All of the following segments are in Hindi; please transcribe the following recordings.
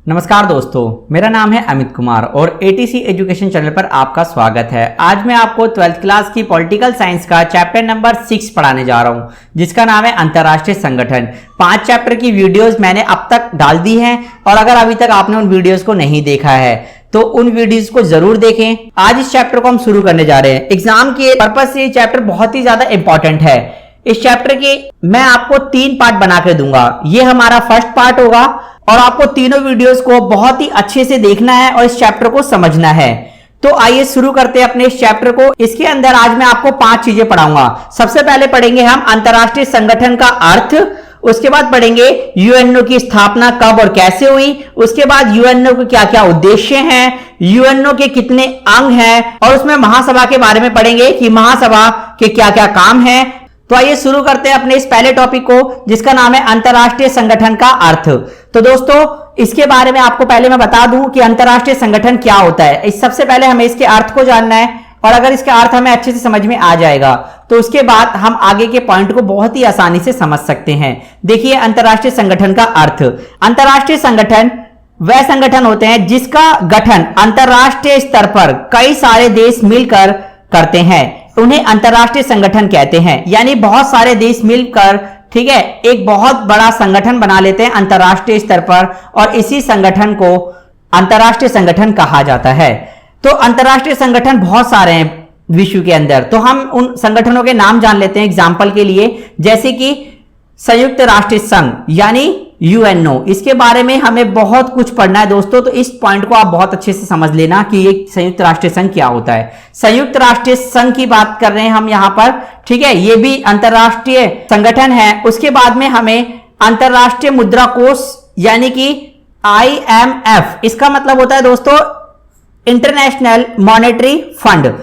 नमस्कार दोस्तों, मेरा नाम है अमित कुमार और एटीसी एजुकेशन चैनल पर आपका स्वागत है। आज मैं आपको 12th क्लास की पॉलिटिकल साइंस का चैप्टर नंबर 6 पढ़ाने जा रहा हूं, जिसका नाम है अंतर्राष्ट्रीय संगठन। 5 चैप्टर की वीडियोस मैंने अब तक डाल दी हैं और अगर अभी तक आपने उन वीडियोस को नहीं देखा है तो उन वीडियोस को जरूर देखें। आज इस चैप्टर को हम शुरू करने जा रहे हैं। एग्जाम के पर्पज से ये चैप्टर बहुत ही ज्यादा इंपॉर्टेंट है। इस चैप्टर के मैं आपको 3 पार्ट बना के दूंगा। ये हमारा फर्स्ट पार्ट होगा और आपको तीनों वीडियोस को बहुत ही अच्छे से देखना है और इस चैप्टर को समझना है। तो आइए शुरू करते हैं अपने इस चैप्टर को। इसके अंदर आज मैं आपको 5 चीजें पढ़ाऊंगा। सबसे पहले पढ़ेंगे हम अंतरराष्ट्रीय संगठन का अर्थ, उसके बाद पढ़ेंगे यूएनओ की स्थापना कब और कैसे हुई, उसके बाद यूएनओ के क्या क्या उद्देश्य हैं, यूएनओ के कितने अंग हैं और उसमें महासभा के बारे में पढ़ेंगे कि महासभा के क्या क्या काम हैं। तो आइए शुरू करते हैं अपने इस पहले टॉपिक को, जिसका नाम है अंतरराष्ट्रीय संगठन का अर्थ। तो दोस्तों, इसके बारे में आपको पहले मैं बता दूं कि अंतरराष्ट्रीय संगठन क्या होता है। इस सबसे पहले हमें इसके अर्थ को जानना है और अगर इसका अर्थ हमें अच्छे से समझ में आ जाएगा तो उसके बाद हम आगे के पॉइंट को बहुत ही आसानी से समझ सकते हैं। देखिए, अंतरराष्ट्रीय संगठन का अर्थ। अंतरराष्ट्रीय संगठन वह संगठन होते हैं जिसका गठन अंतरराष्ट्रीय स्तर पर कई सारे देश मिलकर करते हैं, उन्हें अंतरराष्ट्रीय संगठन कहते हैं। यानी बहुत सारे देश मिलकर, ठीक है, एक बहुत बड़ा संगठन बना लेते हैं अंतरराष्ट्रीय स्तर पर और इसी संगठन को अंतरराष्ट्रीय संगठन कहा जाता है। तो अंतरराष्ट्रीय संगठन बहुत सारे हैं विश्व के अंदर, तो हम उन संगठनों के नाम जान लेते हैं एग्जाम्पल के लिए। जैसे कि संयुक्त राष्ट्र संघ यानी यूएनओ, इसके बारे में हमें बहुत कुछ पढ़ना है दोस्तों। तो इस पॉइंट को आप बहुत अच्छे से समझ लेना कि ये संयुक्त राष्ट्र संघ क्या होता है। संयुक्त राष्ट्र संघ की बात कर रहे हैं हम यहां पर, ठीक है, ये भी अंतरराष्ट्रीय संगठन है। उसके बाद में हमें अंतरराष्ट्रीय मुद्रा कोष यानी कि IMF, इसका मतलब होता है दोस्तों इंटरनेशनल मॉनेटरी फंड,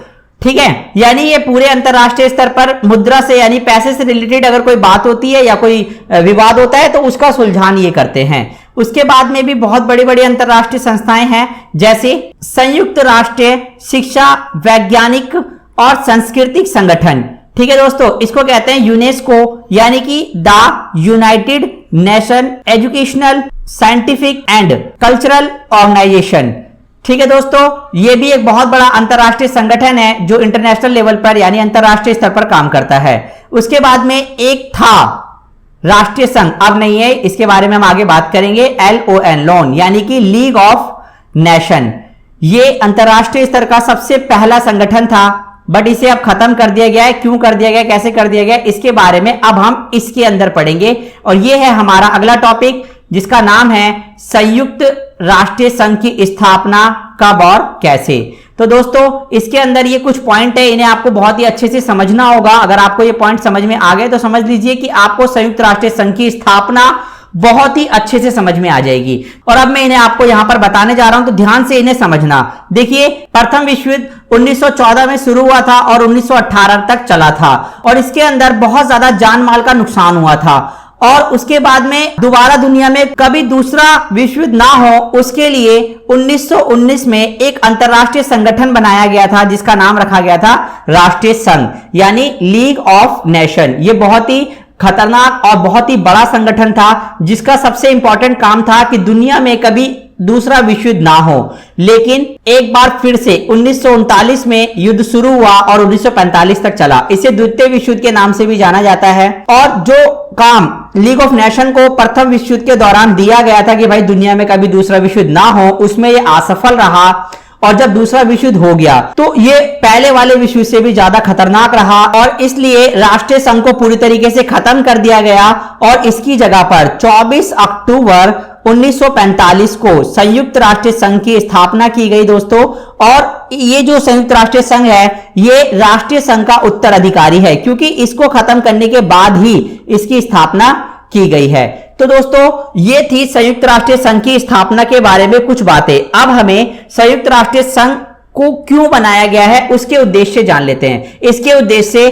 ठीक है। यानी ये पूरे अंतरराष्ट्रीय स्तर पर मुद्रा से यानी पैसे से रिलेटेड अगर कोई बात होती है या कोई विवाद होता है तो उसका सुलझान ये करते हैं। उसके बाद में भी बहुत बड़ी बड़ी अंतरराष्ट्रीय संस्थाएं हैं, जैसे संयुक्त राष्ट्र शिक्षा वैज्ञानिक और सांस्कृतिक संगठन, ठीक है दोस्तों, इसको कहते हैं यूनेस्को यानी कि the United Nation Educational Scientific and Cultural Organization, ठीक है दोस्तों। यह भी एक बहुत बड़ा अंतरराष्ट्रीय संगठन है जो इंटरनेशनल लेवल पर यानी अंतरराष्ट्रीय स्तर पर काम करता है। उसके बाद में एक था राष्ट्रीय संघ, अब नहीं है, इसके बारे में हम आगे बात करेंगे। LON लोन यानी कि लीग ऑफ नेशन, ये अंतरराष्ट्रीय स्तर का सबसे पहला संगठन था, बट इसे अब खत्म कर दिया गया है। क्यों कर दिया गया, कैसे कर दिया गया, इसके बारे में अब हम इसके अंदर पढ़ेंगे। और यह है हमारा अगला टॉपिक, जिसका नाम है संयुक्त राष्ट्रीय संघ की स्थापना कब और कैसे। तो दोस्तों, इसके अंदर ये कुछ पॉइंट है, इन्हें आपको बहुत ही अच्छे से समझना होगा। अगर आपको ये पॉइंट समझ में आ गए तो समझ लीजिए कि आपको संयुक्त राष्ट्रीय संघ की स्थापना बहुत ही अच्छे से समझ में आ जाएगी। और अब मैं इन्हें आपको यहां पर बताने जा रहा हूं, तो ध्यान से इन्हें समझना। देखिए, प्रथम विश्व युद्ध 1914 में शुरू हुआ था और 1918 तक चला था और इसके अंदर बहुत ज्यादा जान माल का नुकसान हुआ था। और उसके बाद में दोबारा दुनिया में कभी दूसरा विश्व युद्ध ना हो, उसके लिए 1919 में एक अंतरराष्ट्रीय संगठन बनाया गया था जिसका नाम रखा गया था राष्ट्रीय संघ यानी लीग ऑफ नेशन। ये बहुत ही खतरनाक और बहुत ही बड़ा संगठन था, जिसका सबसे इंपॉर्टेंट काम था कि दुनिया में कभी दूसरा विश्व युद्ध ना हो। लेकिन एक बार फिर से 1939 में युद्ध शुरू हुआ और 1945 तक चला। इसे द्वितीय विश्व युद्ध के नाम से भी जाना जाता है। और जो काम लीग ऑफ नेशन को प्रथम विश्व युद्ध के दौरान दिया गया था कि भाई दुनिया में कभी दूसरा विश्व युद्ध ना हो, उसमें यह असफल रहा। और जब दूसरा विश्व युद्ध हो गया तो ये पहले वाले विश्व युद्ध से भी ज्यादा खतरनाक रहा और इसलिए राष्ट्रीय संघ को पूरी तरीके से खत्म कर दिया गया और इसकी जगह पर 24 अक्टूबर 1945 को संयुक्त राष्ट्रीय संघ की स्थापना की गई दोस्तों। और ये जो संयुक्त राष्ट्रीय संघ है ये राष्ट्रीय संघ का उत्तराधिकारी है, क्योंकि इसको खत्म करने के बाद ही इसकी स्थापना की गई है। तो दोस्तों, ये थी संयुक्त राष्ट्रीय संघ की स्थापना के बारे में कुछ बातें। अब हमें संयुक्त राष्ट्रीय संघ को क्यों बनाया गया है उसके उद्देश्य जान लेते हैं। इसके उद्देश्य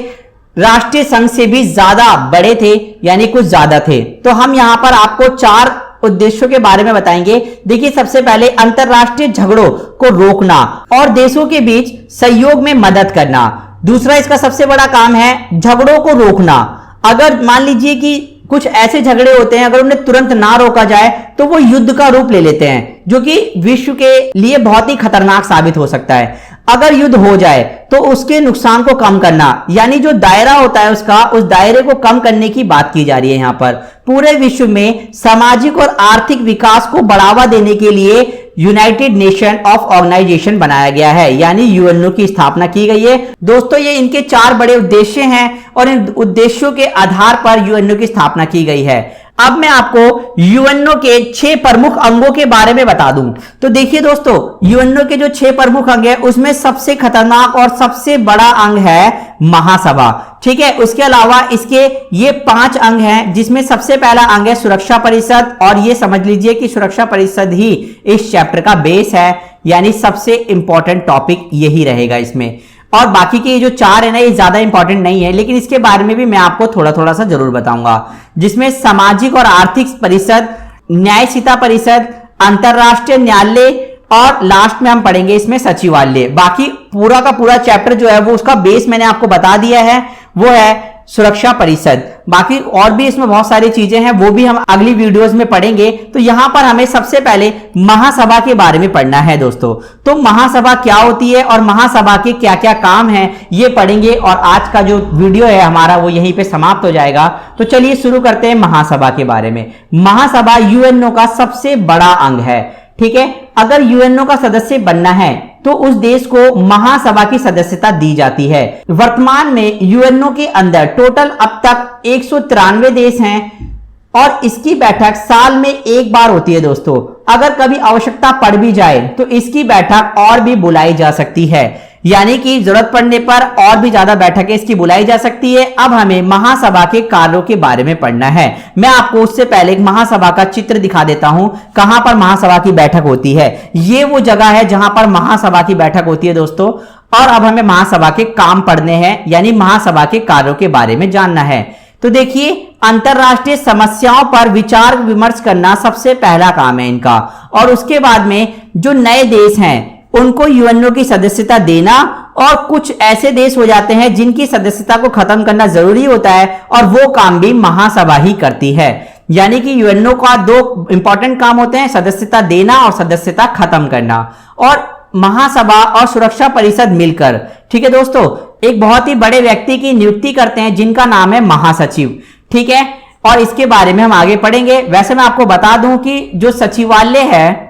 राष्ट्रीय संघ से भी ज्यादा बड़े थे, यानी कुछ ज्यादा थे। तो हम यहां पर आपको 4 उद्देश्यों के बारे में बताएंगे। देखिए, सबसे पहले अंतरराष्ट्रीय झगड़ों को रोकना और देशों के बीच सहयोग में मदद करना। दूसरा इसका सबसे बड़ा काम है झगड़ों को रोकना। अगर मान लीजिए कि कुछ ऐसे झगड़े होते हैं, अगर उन्हें तुरंत ना रोका जाए तो वो युद्ध का रूप ले लेते हैं, जो कि विश्व के लिए बहुत ही खतरनाक साबित हो सकता है। अगर युद्ध हो जाए तो उसके नुकसान को कम करना, यानी जो दायरा होता है उसका, उस दायरे को कम करने की बात की जा रही है। यहां पर पूरे विश्व में सामाजिक और आर्थिक विकास को बढ़ावा देने के लिए यूनाइटेड नेशन ऑफ ऑर्गेनाइजेशन बनाया गया है, यानी यूएनओ की स्थापना की गई है। दोस्तों, ये इनके 4 बड़े उद्देश्य हैं और इन उद्देश्यों के आधार पर यूएनओ की स्थापना की गई है। अब मैं आपको यूएनओ के 6 प्रमुख अंगों के बारे में बता दूं। तो देखिए दोस्तों, यूएनओ के जो 6 प्रमुख अंग है उसमें सबसे खतरनाक और सबसे बड़ा अंग है महासभा। ठीक है, उसके अलावा इसके ये 5 अंग हैं, जिसमें सबसे पहला अंग है सुरक्षा परिषद, और ये समझ लीजिए कि सुरक्षा परिषद ही इस चैप्टर का बेस है, यानी सबसे इंपॉर्टेंट टॉपिक यही रहेगा इसमें। और बाकी के जो 4 है ना, ये ज्यादा इंपॉर्टेंट नहीं है, लेकिन इसके बारे में भी मैं आपको थोड़ा थोड़ा सा जरूर बताऊंगा, जिसमें सामाजिक और आर्थिक परिषद, न्यायिका परिषद, अंतरराष्ट्रीय न्यायालय, और लास्ट में हम पढ़ेंगे इसमें सचिवालय। बाकी पूरा का पूरा चैप्टर जो है वो उसका बेस मैंने आपको बता दिया है, वो है सुरक्षा परिषद। बाकी और भी इसमें बहुत सारी चीजें हैं, वो भी हम अगली वीडियोस में पढ़ेंगे। तो यहां पर हमें सबसे पहले महासभा के बारे में पढ़ना है दोस्तों। तो महासभा क्या होती है और महासभा के क्या क्या काम हैं, ये पढ़ेंगे, और आज का जो वीडियो है हमारा वो यहीं पे समाप्त हो जाएगा। तो चलिए शुरू करते हैं महासभा के बारे में। महासभा यूएनओ का सबसे बड़ा अंग है। ठीक है, अगर यूएनओ का सदस्य बनना है तो उस देश को महासभा की सदस्यता दी जाती है। वर्तमान में यूएनओ के अंदर टोटल अब तक 193 देश हैं और इसकी बैठक साल में एक बार होती है दोस्तों। अगर कभी आवश्यकता पड़ भी जाए तो इसकी बैठक और भी बुलाई जा सकती है, यानी कि जरूरत पड़ने पर और भी ज्यादा बैठकें इसकी बुलाई जा सकती है। अब हमें महासभा के कार्यों के बारे में पढ़ना है। मैं आपको उससे पहले एक महासभा का चित्र दिखा देता हूं, कहां पर महासभा की बैठक होती है। ये वो जगह है जहां पर महासभा की बैठक होती है दोस्तों। और अब हमें महासभा के काम पढ़ने हैं, यानी महासभा के कार्यों के बारे में जानना है। तो देखिए, अंतरराष्ट्रीय समस्याओं पर विचार विमर्श करना सबसे पहला काम है इनका, और उसके बाद में जो नए देश हैं उनको यूएनओ की सदस्यता देना, और कुछ ऐसे देश हो जाते हैं जिनकी सदस्यता को खत्म करना जरूरी होता है, और वो काम भी महासभा ही करती है। यानी कि यूएनओ का 2 इंपॉर्टेंट काम होते हैं, सदस्यता देना और सदस्यता खत्म करना। और महासभा और सुरक्षा परिषद मिलकर, ठीक है दोस्तों, एक बहुत ही बड़े व्यक्ति की नियुक्ति करते हैं जिनका नाम है महासचिव। ठीक है, और इसके बारे में हम आगे पढ़ेंगे। वैसे मैं आपको बता दूं कि जो सचिवालय है,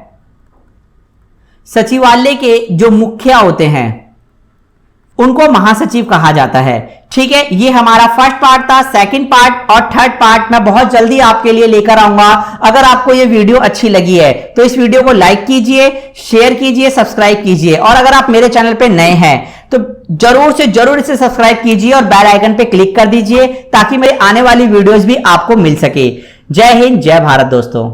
सचिवालय के जो मुखिया होते हैं उनको महासचिव कहा जाता है। ठीक है, ये हमारा फर्स्ट पार्ट था। सेकंड पार्ट और थर्ड पार्ट मैं बहुत जल्दी आपके लिए लेकर आऊंगा। अगर आपको ये वीडियो अच्छी लगी है तो इस वीडियो को लाइक कीजिए, शेयर कीजिए, सब्सक्राइब कीजिए, और अगर आप मेरे चैनल पे नए हैं तो जरूर से जरूर इसे सब्सक्राइब कीजिए और बेल आइकन पे क्लिक कर दीजिए, ताकि मेरे आने वाली वीडियोस भी आपको मिल सके। जय हिंद, जय भारत दोस्तों।